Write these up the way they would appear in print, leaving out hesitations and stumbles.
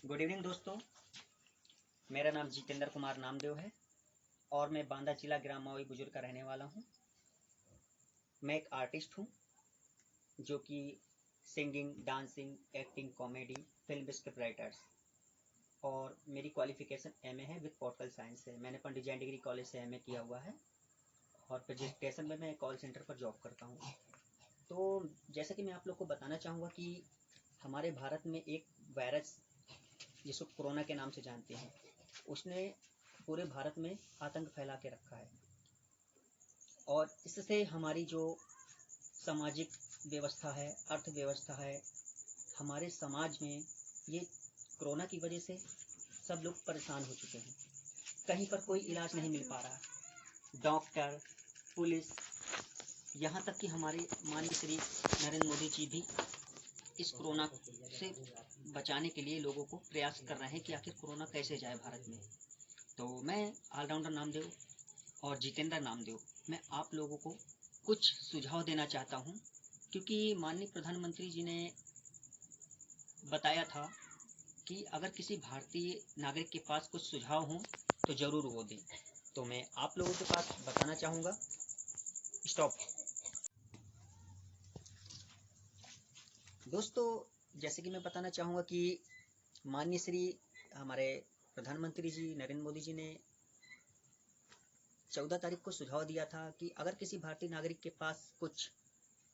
Good evening दोस्तों, मेरा नाम जितेंद्र कुमार नामदेव है और मैं बांदा जिला ग्राम मवई बुजुर्ग का रहने वाला हूँ। मैं एक आर्टिस्ट हूँ जो कि singing, dancing, acting, comedy, film script writers और मेरी क्वालिफिकेशन एमए है विद पोर्टल साइंस है। मैंने पंडित जैन डिग्री कॉलेज से एमए किया हुआ है और प्रेजेंटेशन में मैं कॉल सेंटर पर जॉब करता हूँ। तो जैसा कि मैं आप लोग को बताना चाहूँगा कि हमारे भारत में एक वायरस जिसको कोरोना के नाम से जानते हैं, उसने पूरे भारत में आतंक फैला के रखा है और इससे हमारी जो सामाजिक व्यवस्था है, अर्थव्यवस्था है, हमारे समाज में ये कोरोना की वजह से सब लोग परेशान हो चुके हैं। कहीं पर कोई इलाज नहीं मिल पा रहा। डॉक्टर, पुलिस, यहाँ तक कि हमारे माननीय श्री नरेंद्र मोदी जी भी इस कोरोना से बचाने के लिए लोगों को प्रयास कर रहे हैं कि आखिर कोरोना कैसे जाए भारत में। तो मैं ऑलराउंडर नामदेव और जितेंद्र नामदेव, मैं आप लोगों को कुछ सुझाव देना चाहता हूं, क्योंकि माननीय प्रधानमंत्री जी ने बताया था कि अगर किसी भारतीय नागरिक के पास कुछ सुझाव हों तो ज़रूर वो दें। तो मैं आप लोगों के पास बताना चाहूँगा। स्टॉप। दोस्तों, जैसे कि मैं बताना चाहूँगा कि माननीय श्री हमारे प्रधानमंत्री जी नरेंद्र मोदी जी ने 14 तारीख को सुझाव दिया था कि अगर किसी भारतीय नागरिक के पास कुछ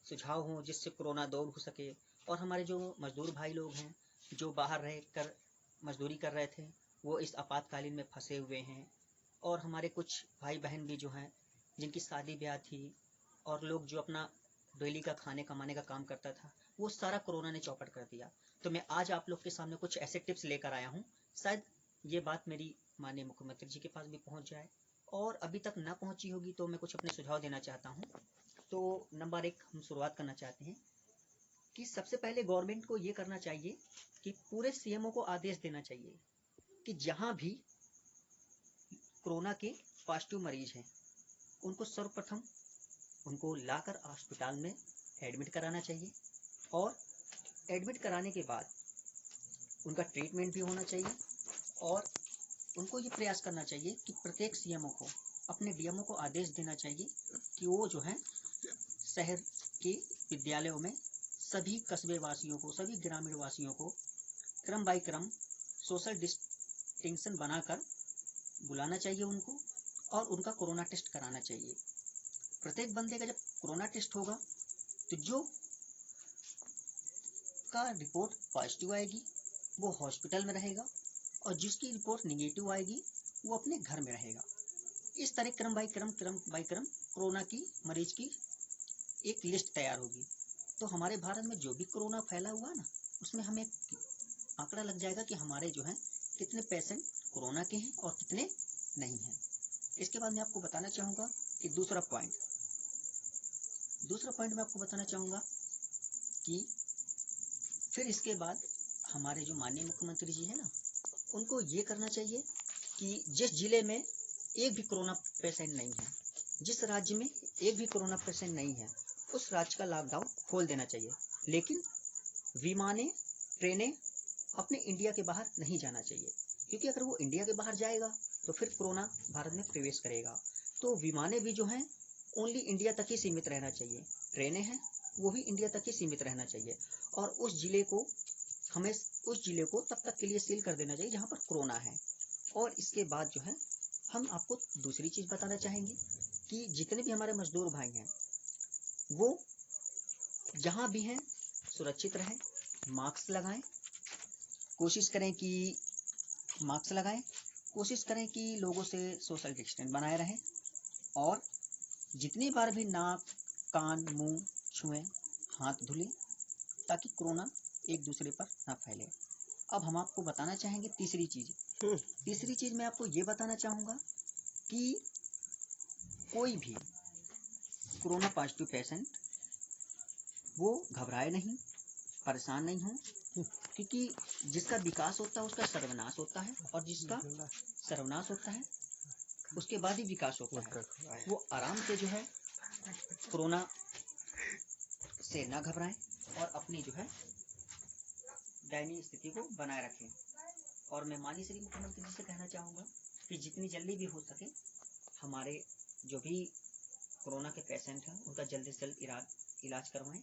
सुझाव हों जिससे कोरोना दूर हो सके, और हमारे जो मजदूर भाई लोग हैं जो बाहर रह कर मजदूरी कर रहे थे, वो इस आपातकालीन में फंसे हुए हैं, और हमारे कुछ भाई बहन भी जो हैं जिनकी शादी ब्याह थी, और लोग जो अपना डेली का खाने कमाने का काम करता था, वो सारा कोरोना ने चौपट कर दिया। तो मैं आज आप लोग के सामने कुछ ऐसे टिप्स लेकर आया हूँ। शायद ये बात मेरी माननीय मुख्यमंत्री जी के पास भी पहुँच जाए, और अभी तक ना पहुँची होगी तो मैं कुछ अपने सुझाव देना चाहता हूँ। तो नंबर 1 हम शुरुआत करना चाहते हैं कि सबसे पहले गवर्नमेंट को ये करना चाहिए कि पूरे सीएमओ को आदेश देना चाहिए कि जहाँ भी कोरोना के पॉजिटिव मरीज हैं, उनको सर्वप्रथम उनको लाकर अस्पताल में एडमिट कराना चाहिए, और एडमिट कराने के बाद उनका ट्रीटमेंट भी होना चाहिए, और उनको ये प्रयास करना चाहिए कि प्रत्येक सीएमओ को अपने डीएमओ को आदेश देना चाहिए कि वो जो है शहर के विद्यालयों में सभी कस्बे वासियों को, सभी ग्रामीण वासियों को क्रम बाय क्रम सोशल डिस्टेंशन बनाकर बुलाना चाहिए उनको, और उनका कोरोना टेस्ट कराना चाहिए। प्रत्येक बंदे का जब कोरोना टेस्ट होगा तो जो का रिपोर्ट पॉजिटिव आएगी वो हॉस्पिटल में रहेगा, और जिसकी रिपोर्ट निगेटिव आएगी वो अपने घर में रहेगा। इस तरह क्रम बाय क्रम कोरोना की मरीज की एक लिस्ट तैयार होगी। तो हमारे भारत में जो भी कोरोना फैला हुआ है ना, उसमें हमें आंकड़ा लग जाएगा कि हमारे जो है कितने पेशेंट कोरोना के हैं और कितने नहीं हैं। इसके बाद मैं आपको बताना चाहूँगा कि दूसरा पॉइंट मैं आपको बताना चाहूँगा कि फिर इसके बाद हमारे जो माननीय मुख्यमंत्री जी है ना, उनको ये करना चाहिए कि जिस जिले में एक भी कोरोना पेशेंट नहीं है, जिस राज्य में एक भी कोरोना पेशेंट नहीं है, उस राज्य का लॉकडाउन खोल देना चाहिए। लेकिन विमानें, ट्रेनें अपने इंडिया के बाहर नहीं जाना चाहिए, क्योंकि अगर वो इंडिया के बाहर जाएगा तो फिर कोरोना भारत में प्रवेश करेगा। तो विमानें भी जो हैं ओनली इंडिया तक ही सीमित रहना चाहिए, ट्रेनें हैं वो भी इंडिया तक ही सीमित रहना चाहिए, और उस जिले को तब तक के लिए सील कर देना चाहिए जहाँ पर कोरोना है। और इसके बाद जो है हम आपको दूसरी चीज़ बताना चाहेंगे कि जितने भी हमारे मजदूर भाई हैं वो जहाँ भी हैं सुरक्षित रहें, मास्क लगाएं, कोशिश करें कि लोगों से सोशल डिस्टेंस बनाए रहें, और जितनी बार भी नाक, कान, मुंह छुएं, हाथ धुलें, ताकि कोरोना एक दूसरे पर ना फैले। अब हम आपको बताना चाहेंगे तीसरी चीज़ मैं आपको ये बताना चाहूँगा कि कोई भी कोरोना पॉजिटिव पेशेंट वो घबराए नहीं, परेशान नहीं हो, क्योंकि जिसका विकास होता है उसका सर्वनाश होता है, और जिसका सर्वनाश होता है उसके बाद ही विकास होता है। वो आराम से जो है कोरोना से ना घबराएं और अपनी जो है दयनीय स्थिति को बनाए रखें। और मैं माननीय श्री मुख्यमंत्री जी से कहना चाहूँगा कि जितनी जल्दी भी हो सके हमारे जो भी कोरोना के पेशेंट हैं उनका जल्दी से जल्द इलाज करवाएं,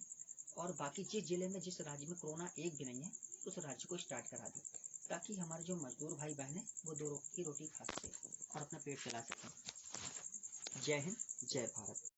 और बाकी जिस जिले में जिस राज्य में कोरोना एक भी नहीं है उस राज्य को स्टार्ट करा दें, ताकि हमारे जो मजदूर भाई बहन हैं वो दो वक्त की रोटी खा सकें और अपना पेट चला सकें। जय हिंद, जय भारत।